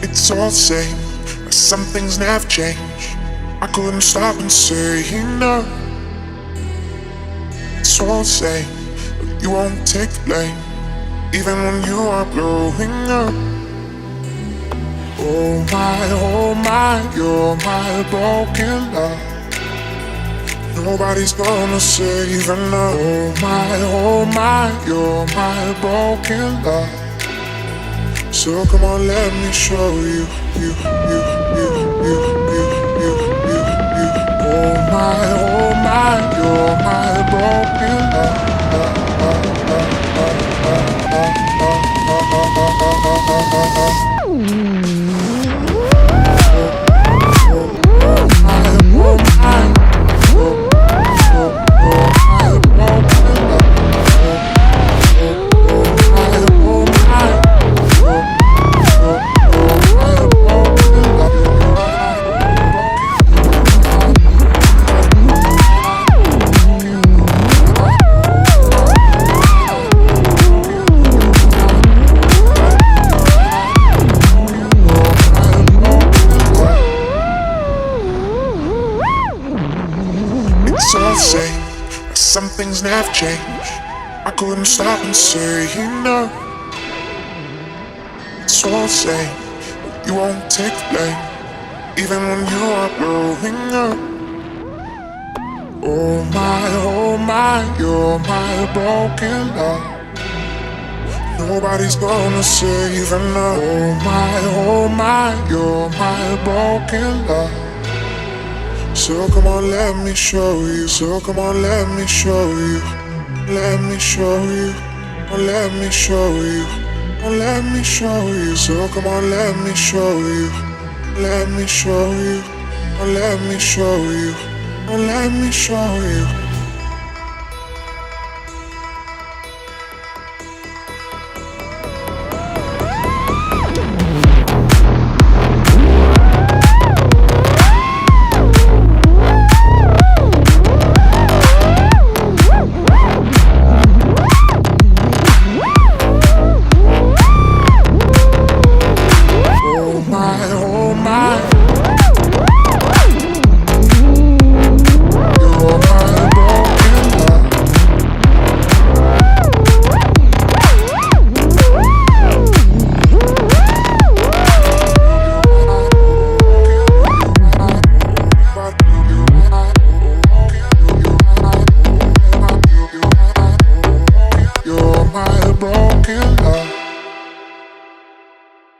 It's all the same, but some things never change. I couldn't stop and say no. It's all the same, but you won't take the blame, even when you are growing up. Oh my, you're my broken love. Nobody's gonna save enough. Oh my, you're my broken love. So come on, let me show you. Oh my, you're my broken love. It's all the same, but some things never change. I couldn't stop and say no. It's all the same, but you won't take the blame, even when you are growing up. Oh my, you're my broken love. Nobody's gonna save enough. Oh my, you're my broken love. So come on, let me show you. So come on, let me show you. Let me show you. Oh, let me show you. Oh, let me show you. So come on, let me show you. Let me show you. Oh, let me show you. Oh, let me show you. You're my